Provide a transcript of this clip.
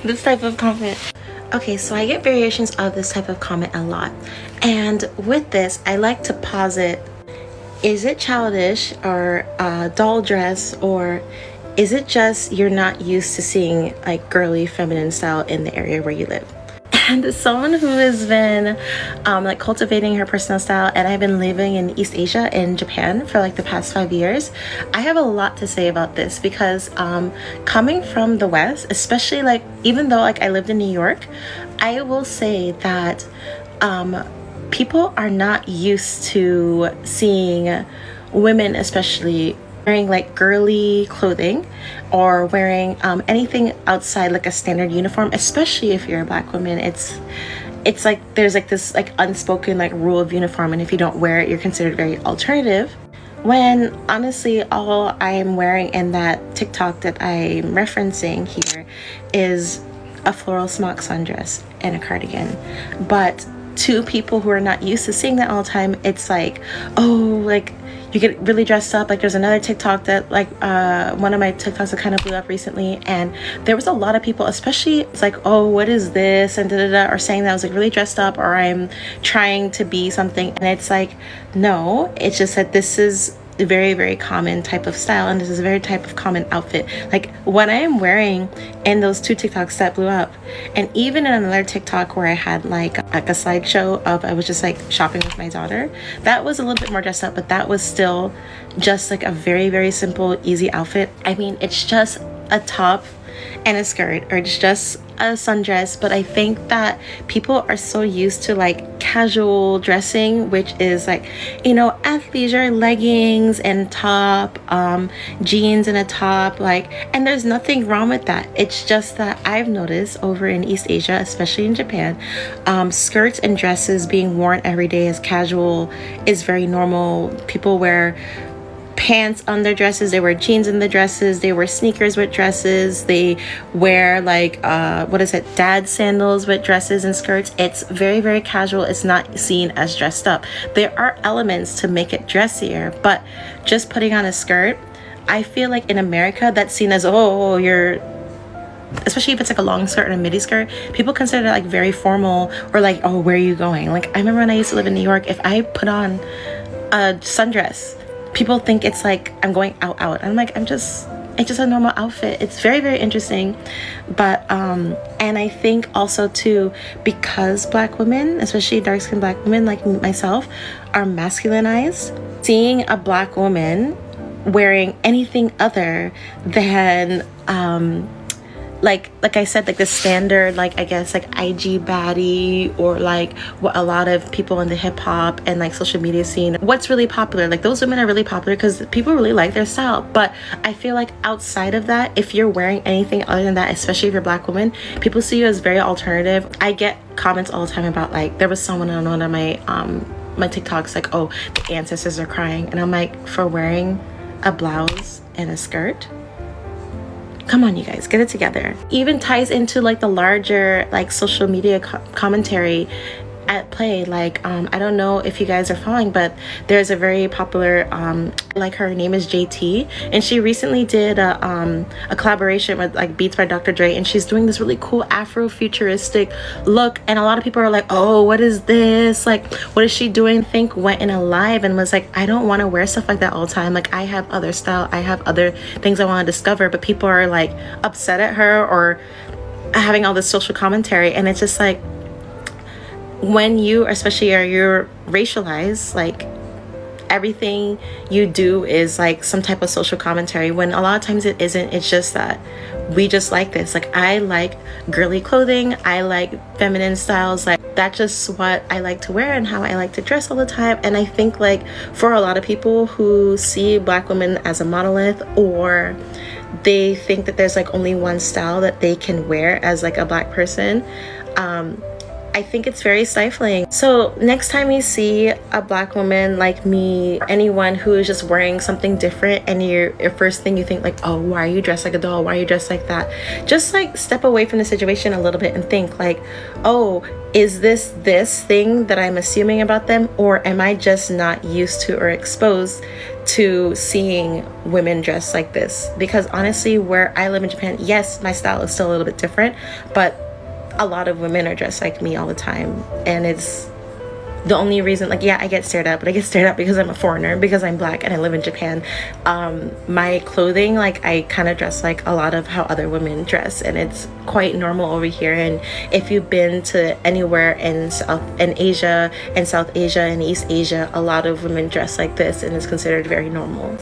This type of comment. Okay, so I get variations of this type of comment a lot. And with this, I like to posit, is it childish or a doll dress, or is it just you're not used to seeing like girly feminine style in the area where you live? And as someone who has been like cultivating her personal style, and I've been living in East Asia, in Japan, for like the past 5 years, I have a lot to say about this because coming from the West, especially like even though like I lived in New York, I will say that people are not used to seeing women, especially wearing like girly clothing or wearing anything outside like a standard uniform, especially if you're a Black woman. It's like there's like this like unspoken like rule of uniform, and if you don't wear it, you're considered very alternative, when honestly all I am wearing in that TikTok that I'm referencing here is a floral smock sundress and a cardigan. But to people who are not used to seeing that all the time, it's like, oh, like you get really dressed up. Like there's another TikTok that like one of my TikToks that kind of blew up recently, and there was a lot of people, especially it's like, oh, what is this, and or saying that I was like really dressed up, or I'm trying to be something. And it's like, no, it's just that this is a very, very common type of style, and this is a very type of common outfit. Like what I am wearing in those two TikToks that blew up, and even in another TikTok where I had like a slideshow of, I was just like shopping with my daughter, that was a little bit more dressed up, but that was still just like a very, very simple, easy outfit. I mean, it's just a top and a skirt, or it's just a sundress. But I think that people are so used to like casual dressing, which is like, you know, athleisure leggings and top, jeans and a top, like, and there's nothing wrong with that. It's just that I've noticed over in East Asia, especially in Japan, skirts and dresses being worn every day as casual is very normal. People wear pants under dresses, they wear jeans in the dresses, they wear sneakers with dresses, they wear like dad sandals with dresses and skirts. It's very, very casual. It's not seen as dressed up. There are elements to make it dressier, but just putting on a skirt, I feel like in America that's seen as, oh, you're, especially if it's like a long skirt or a midi skirt, people consider it like very formal, or like, oh, where are you going? Like I remember when I used to live in New York, if I put on a sundress, people think it's like I'm going out. And I'm like, it's just a normal outfit. It's very, very interesting. But and I think also too, because Black women, especially dark-skinned Black women like myself, are masculinized, seeing a Black woman wearing anything other than like I said, like the standard, like I guess like IG baddie, or like what a lot of people in the hip hop and like social media scene, what's really popular, like those women are really popular because people really like their style. But I feel like outside of that, if you're wearing anything other than that, especially if you're a Black woman, people see you as very alternative. I get comments all the time about, like, there was someone on one of my my TikToks like, oh, the ancestors are crying, and I'm like, for wearing a blouse and a skirt? Come on, you guys, get it together. Even ties into like the larger like social media commentary at play. Like I don't know if you guys are following, but there's a very popular like, her name is JT, and she recently did a collaboration with like Beats by Dr. Dre, and she's doing this really cool Afro-futuristic look, and a lot of people are like, oh, what is this, like what is she doing? Think went in a live and was like, I don't want to wear stuff like that all the time, like I have other style, I have other things I want to discover. But people are like upset at her or having all this social commentary, and it's just like, when you, especially you're racialized, like everything you do is like some type of social commentary, when a lot of times it isn't. It's just that we just like this. Like I like girly clothing, I like feminine styles, like that's just what I like to wear and how I like to dress all the time. And I think like for a lot of people who see Black women as a monolith, or they think that there's like only one style that they can wear as like a Black person, I think it's very stifling. So next time you see a black woman like me, anyone who is just wearing something different, and your first thing you think like, oh, why are you dressed like a doll? Why are you dressed like that? Just like step away from the situation a little bit and think like, oh, is this thing that I'm assuming about them, or am I just not used to or exposed to seeing women dressed like this? Because honestly, where I live in Japan, yes, my style is still a little bit different, but a lot of women are dressed like me all the time, and it's the only reason, like, yeah, I get stared at, but I get stared at because I'm a foreigner, because I'm black and I live in Japan. My clothing, like, I kind of dress like a lot of how other women dress, and it's quite normal over here. And if you've been to anywhere in Asia and South Asia and East Asia, a lot of women dress like this, and it's considered very normal.